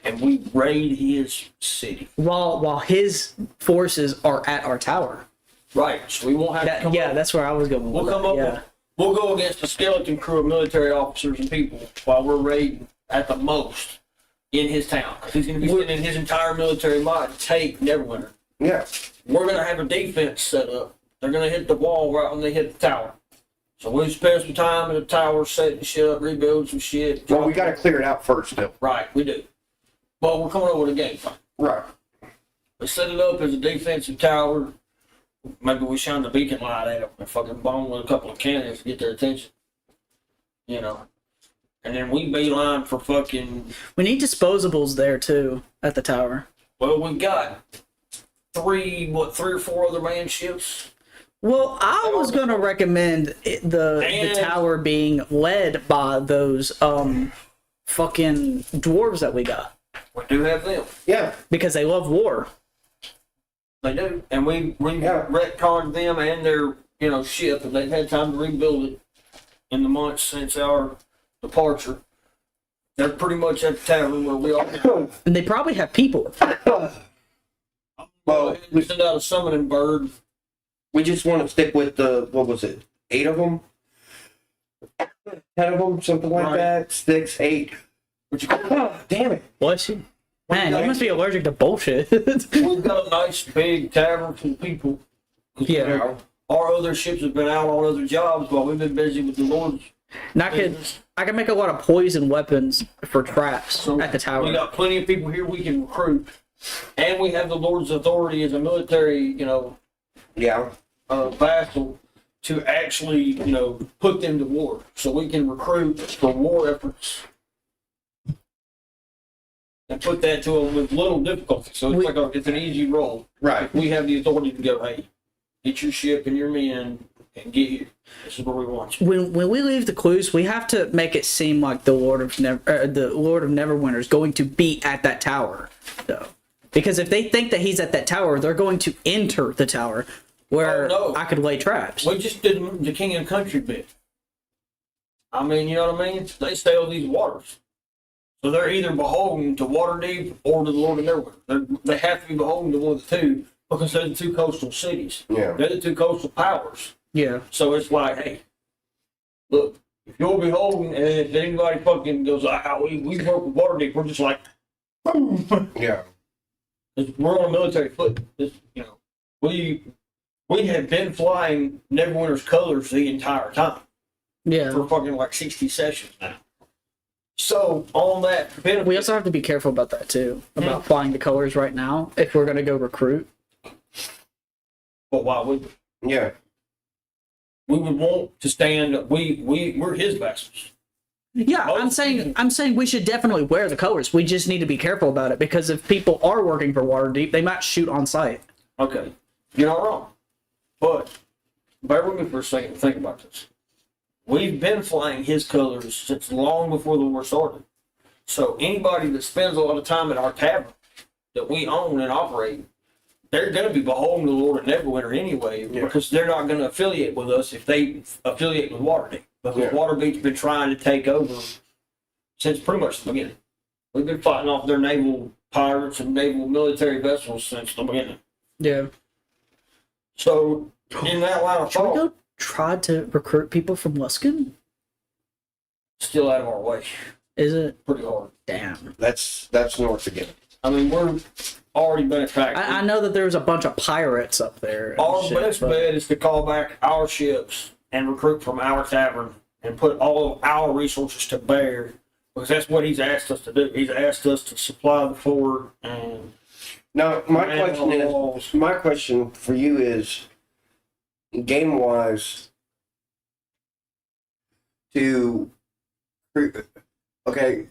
and we raid his city.
While his forces are at our tower.
Right, so we won't have to come up.
That's where I was going.
We'll
with
come
that,
up.
yeah.
We'll go against a skeleton crew of military officers and people while we're raiding at the most in his town. He's going to be sending his entire military might to take Neverwinter.
Yeah.
We're going to have a defense set up. They're going to hit the wall right when they hit the tower. So we'll spend some time in the tower, setting shit up, rebuilding some shit.
Well, we got to clear it out first, still.
Right, we do. But we're coming up with a game plan.
Right.
We set it up as a defensive tower. Maybe we shine the beacon light at them and fucking bomb with a couple of cannons to get their attention. You know. And then we beeline for fucking.
We need disposables there too at the tower.
Well, we've got three or four other man ships.
Well, I was gonna recommend the
And-
tower being led by those fucking dwarves that we got
We do have them.
Yeah.
because they love war.
They do. And we
Yeah.
retconned them and their, ship, and they've had time to rebuild it in the months since our departure. They're pretty much at the tavern where we are now.
And they probably have people.
Well,
We send out a summoning bird.
we just want to stick with the, what was it, 8 of them? 10 of them, something like
Right.
that. 6, 8.
Which
Damn it.
Bless you. Man, you must be allergic to bullshit.
we've got a nice big tavern full of people.
Yeah.
Our other ships have been out on other jobs while we've been busy with the Lord's
And I can make a lot of poison weapons for traps
So
at the tower.
we got plenty of people here we can recruit. And we have the Lord's authority as a military,
Yeah.
vassal to actually, put them to war. So we can recruit for war efforts and put that to them with little difficulty. So it's it's an easy roll.
Right.
We have the authority to go, hey, get your ship and your men and get here. This is where we want you.
When we leave the clues, we have to make it seem like the Lord of Neverwinter is going to be at that tower, though. Because if they think that he's at that tower, they're going to enter the tower where
Oh, no.
I could lay traps.
We just did the King and Country bit. I mean, you know what I mean? They sail these waters. So they're either beholden to Waterdeep or to the Lord of Neverwinter. They have to be beholden to one of the two because they're the two coastal cities.
Yeah.
They're the two coastal powers.
Yeah.
So it's like, hey, look, if you're beholden and if anybody fucking goes, we work with Waterdeep, we're just like, boom.
Yeah.
We're on a military foot. We have been flying Neverwinter's colors the entire time
Yeah.
for fucking like 60 sessions now. So on that benefit,
We also have to be careful about that too, about flying the colors right now if we're going to go recruit.
well, why would we?
Yeah.
We would want to stand. We're his vessels.
Yeah, I'm saying we should definitely wear the colors. We just need to be careful about it because if people are working for Waterdeep, they might shoot on sight.
Okay, you're not wrong, but bear with me for a second. Think about this. We've been flying his colors since long before the war started. So anybody that spends a lot of time at our tavern that we own and operate, they're going to be beholden to the Lord of Neverwinter anyway, because they're not going to affiliate with us if they affiliate with Waterdeep. Because Waterdeep's been trying to take over since pretty much the beginning. We've been fighting off their naval pirates and naval military vessels since the beginning.
Yeah.
So in that line of
Should we
thought,
go try to recruit people from Luskin?
still out of our way.
Is it?
Pretty hard.
Damn.
That's north again.
I mean, we're already been attacked.
I know that there's a bunch of pirates up there. and
Our
shit,
best
but-
bet is to call back our ships and recruit from our tavern and put all of our resources to bear, because that's what he's asked us to do. He's asked us to supply the fort and
Now,
man
my question for you is, game wise, okay,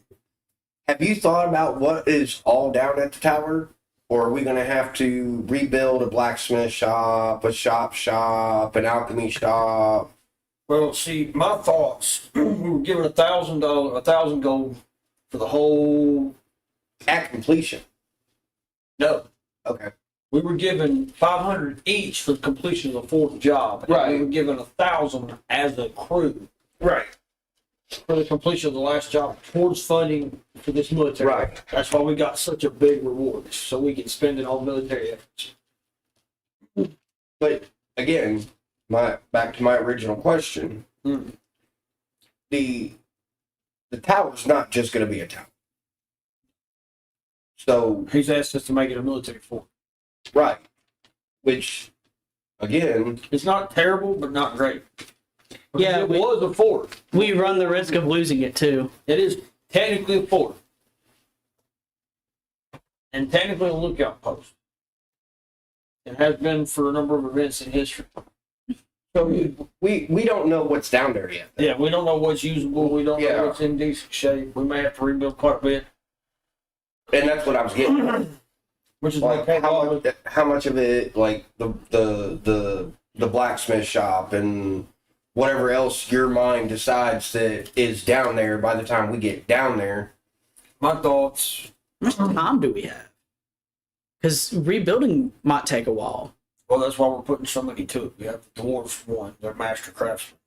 have you thought about what is all down at the tower? Or are we going to have to rebuild a blacksmith shop, a shop, an alchemy shop?
Well, see, my thoughts. We were given $1,000 gold for the whole.
At completion.
No,
Okay.
we were given 500 each for the completion of the fourth job. And
Right.
we were given 1,000 as a crew
Right.
for the completion of the last job towards funding for this military.
Right.
That's why we got such a big reward, so we can spend it on military efforts.
But again, back to my original question.
Mm.
The tower's not just going to be a tower. So,
He's asked us to make it a military fort.
right. Which, again,
It's not terrible, but not great. Because
Yeah,
it
we-
was a fort.
We run the risk of losing it too.
It is technically a fort. And technically a lookout post. It has been for a number of events in history.
so we don't know what's down there yet.
Yeah, we don't know what's usable. We don't
Yeah.
know what's in decent shape. We may have to rebuild quite a bit.
And that's what I was getting at.
Which is
Like,
like
how much of it, like the blacksmith shop and whatever else your mind decides that is down there by the time we get down there.
my thoughts.
How much time do we have? Because rebuilding might take a while.
Well, that's why we're putting so many to it. We have the dwarves for one; they're master craftsmen.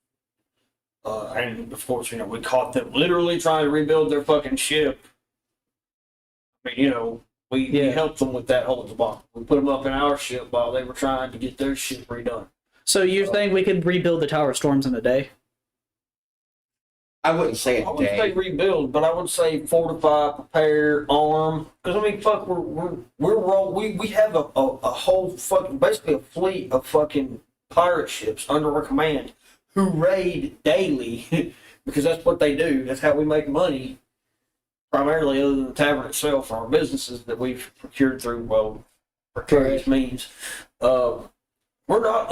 And of course, we caught them literally trying to rebuild their fucking ship. I mean, we helped them with that whole debacle. We put them up in our ship while they were trying to get their ship redone.
So you're saying we could rebuild the Tower of Storms in a day?
I wouldn't say
I
a
wouldn't say
day.
rebuild, but I would say fortify, prepare, arm. Because I mean, fuck, we have a whole fucking, basically a fleet of fucking pirate ships under our command who raid daily because that's what they do. That's how we make money, primarily, other than the tavern itself, for our businesses that we've procured through precarious means. We're not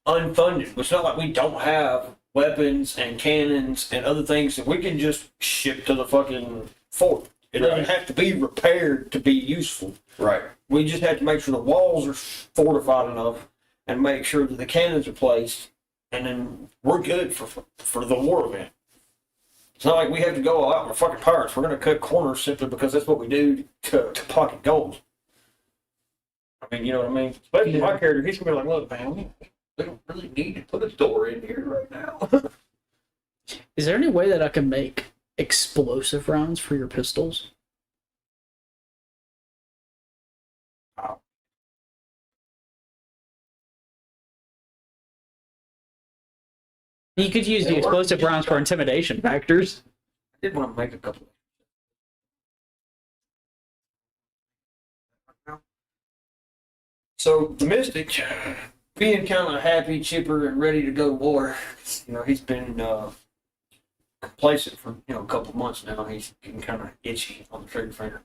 unfunded. It's not like we don't have weapons and cannons and other things that we can just ship to the fucking fort. It doesn't have to be repaired to be useful.
Right.
We just have to make sure the walls are fortified enough and make sure that the cannons are placed, and then we're good for the war event. It's not like we have to go all out. We're fucking pirates. We're going to cut corners simply because that's what we do to pocket gold. I mean, you know what I mean? Especially my character, he's going to be like, look, man, we don't really need to put a door in here right now.
Is there any way that I can make explosive rounds for your pistols? You could use the explosive rounds for intimidation factors.
I did want to make a couple. So the Mystic, being kind of happy, chipper, and ready to go to war, he's been complacent for a couple months now. He's getting kind of itchy on the trigger finger.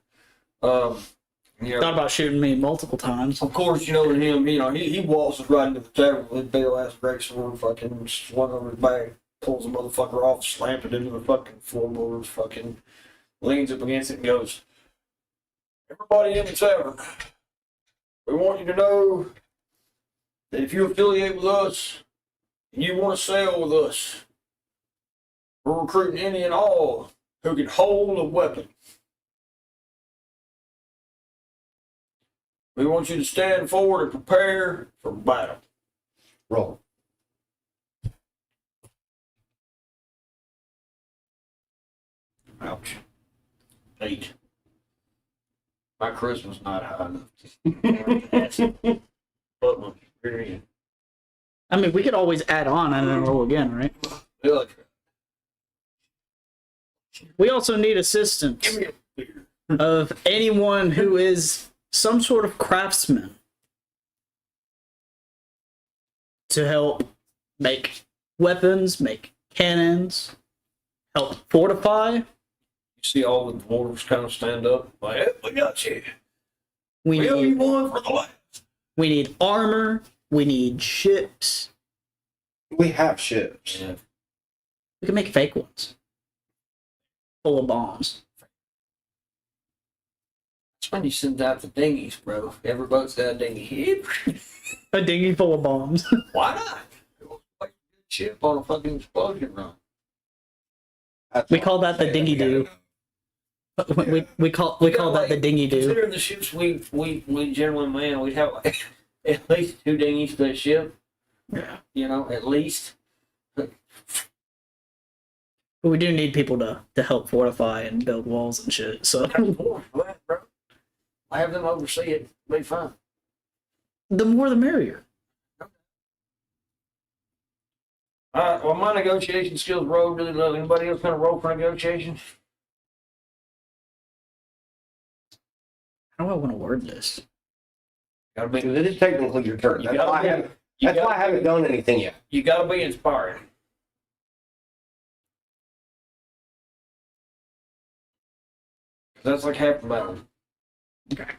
Thought about shooting me multiple times.
Of course, him. He waltzes right into the tavern with his big ass great sword, fucking swung over his back, pulls the motherfucker off, slams it into the fucking floorboards, fucking leans up against it and goes, "Everybody in the tavern, we want you to know that if you affiliate with us and you want to sail with us, we're recruiting any and all who can hold a weapon. We want you to stand forward and prepare for battle."
Roll.
Ouch. 8. My charisma's not high enough. But my experience.
I mean, we could always add on and then roll again, right?
Yeah,
We also need assistance
give me a beer.
of anyone who is some sort of craftsman to help make weapons, make cannons, help fortify.
You see all the dwarves kind of stand up, like, "Hey, we got you.
We
We owe you
need,
one for the last."
we need armor. We need ships.
We have ships.
Yeah.
We can make fake ones full of bombs.
That's when you send out the dinghies, bro. Every boat's got a dinghy.
A dinghy full of bombs.
Why not? Like a good ship on a fucking explosion run.
We call that the dinghy do. We call that the dinghy do.
Considering the ships we generally man, we'd have like at least 2 dinghies per ship.
Yeah.
At least.
But we do need people to help fortify and build walls and shit. So
Bro. I have them oversee it. It'll be fine.
the more the merrier.
All right. Well, my negotiation skills roll really low. Anybody else gonna roll for negotiation?
How do I want to word this?
Gotta be.
Because it is technically your turn.
You
That's
gotta
why I
be-
haven't,
you
that's why I
gotta
haven't done anything yet.
You gotta be inspired. That's like half the battle.
Okay.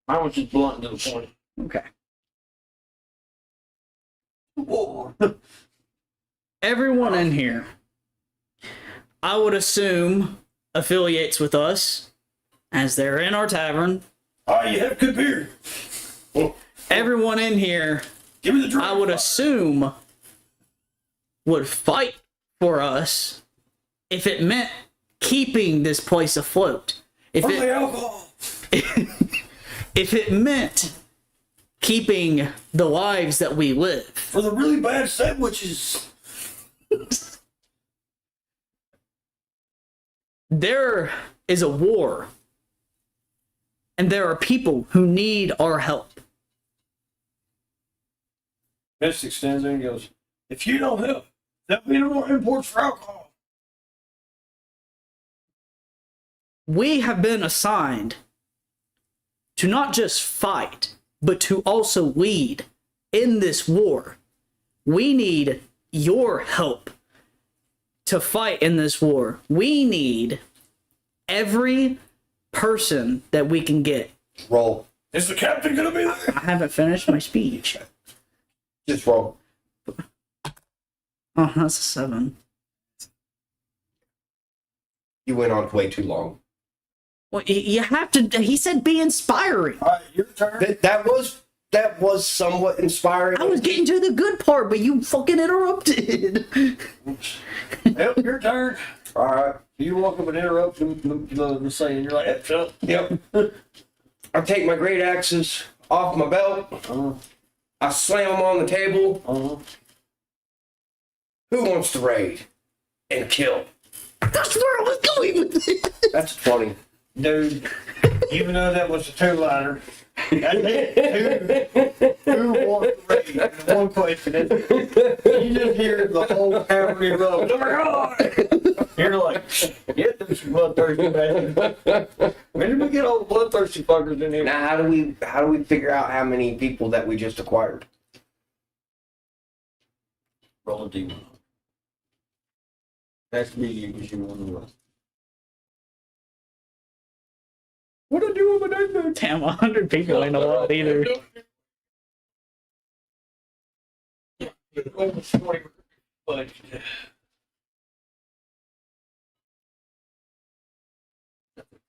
Mine was just blunt to the point.
Okay.
War.
Everyone in here, I would assume, affiliates with us, as they're in our tavern.
Oh, you have good beer.
Everyone in here,
Give me the drink.
I would assume, would fight for us if it meant keeping this place afloat. If
Where's
it,
the alcohol?
if it meant keeping the lives that we live.
For the really bad sandwiches.
There is a war, and there are people who need our help.
Mystic stands there and goes, "If you don't help, there'll be no more imports for alcohol."
We have been assigned to not just fight, but to also lead in this war. We need your help to fight in this war. We need every person that we can get.
Roll.
Is the captain gonna be there?
I haven't finished my speech.
Just roll.
Oh, that's a 7.
You went on way too long.
Well, you have to. He said be inspiring.
All right, your turn.
That was somewhat inspiring.
I was getting to the good part, but you fucking interrupted.
Yep, your turn.
All right.
You walk up and interrupt the saying. You're like, "Hey, shut up."
Yep. I take my great axes off my belt.
Uh-huh.
I slam them on the table.
Uh-huh.
Who wants to raid? and kill.
That's where I was going with it.
That's funny.
Dude, even though that was a two-liner, that's it. Two wants to raise. One question. You just hear the whole cavalry roll. Oh my God! You're like, get them some bloodthirsty bastards. When did we get all the bloodthirsty fuckers in here?
Now, how do we figure out how many people that we just acquired?
Roll a D1. That's me, you want to roll. What do I do with my name?
Damn, 100 people ain't a lot either.
But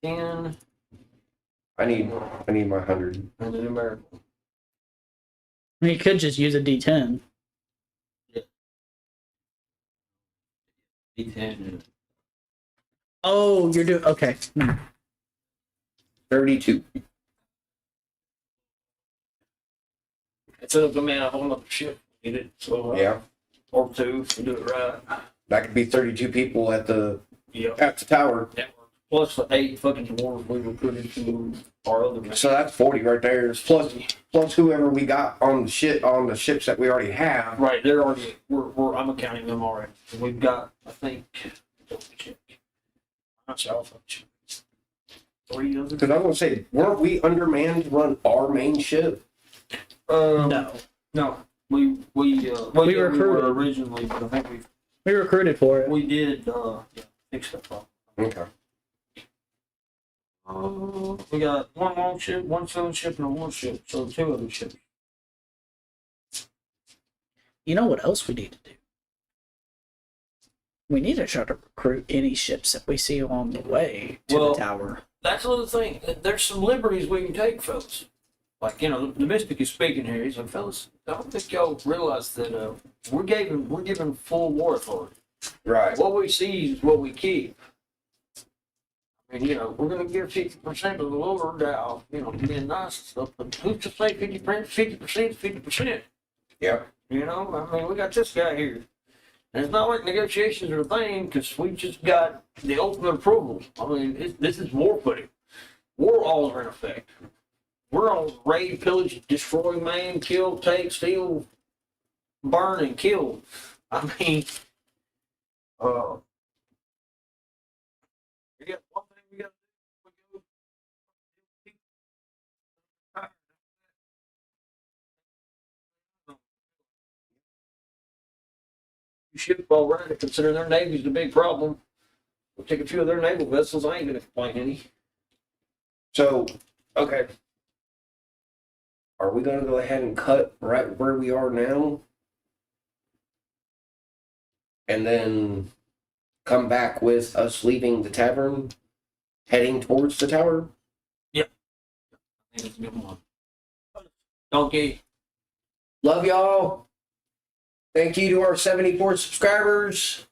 ten
I need my 100.
and then American.
I mean, you could just use a D10.
D10.
Oh, you're doing okay.
32.
It's up to man a whole other ship. Get it? So
Yeah,
or two if we do it right.
that could be 32 people at the
Yeah.
tower.
Network. Plus the 8 fucking dwarves we recruited to our other.
So that's 40 right there. Plus whoever we got on the ships that we already have.
Right, they're already. We're I'm accounting them already. We've got, I think. Double check. I'm not sure. I'll fucking check. 3 others.
Because I was gonna say, weren't we undermanned to run our main ship?
No,
No. We
recruited.
were originally, but I think
we recruited for it.
we did fix that problem.
Okay.
We got one long ship, one southern ship, and a war ship. So 2 other ships.
You know what else we need to do? We need to try to recruit any ships that we see along the way to
Well,
the tower.
That's another thing. There's some liberties we can take, fellas. Like, the mystic is speaking here. He's like, fellas, I don't think y'all realize that we're given full war authority.
Right.
What we see is what we keep. I mean, we're going to give 50% of the lower down, being nice and stuff, but who's to say 50% is 50%?
Yeah.
I mean, we got this guy here. And it's not like negotiations are a thing, because we just got the ultimate approval. I mean, this is war footing. War laws are in effect. We're on raid, pillage, destroy, maim, kill, take, steal, burn, and kill. I mean, we got one thing we got to do. You ship already, consider their navy's the big problem. We'll take a few of their naval vessels. I ain't gonna complain any.
So, okay. Are we gonna go ahead and cut right where we are now? And then come back with us leaving the tavern, heading towards the tower?
I think it's a good one. Donkey.
Love y'all. Thank you to our 74 subscribers.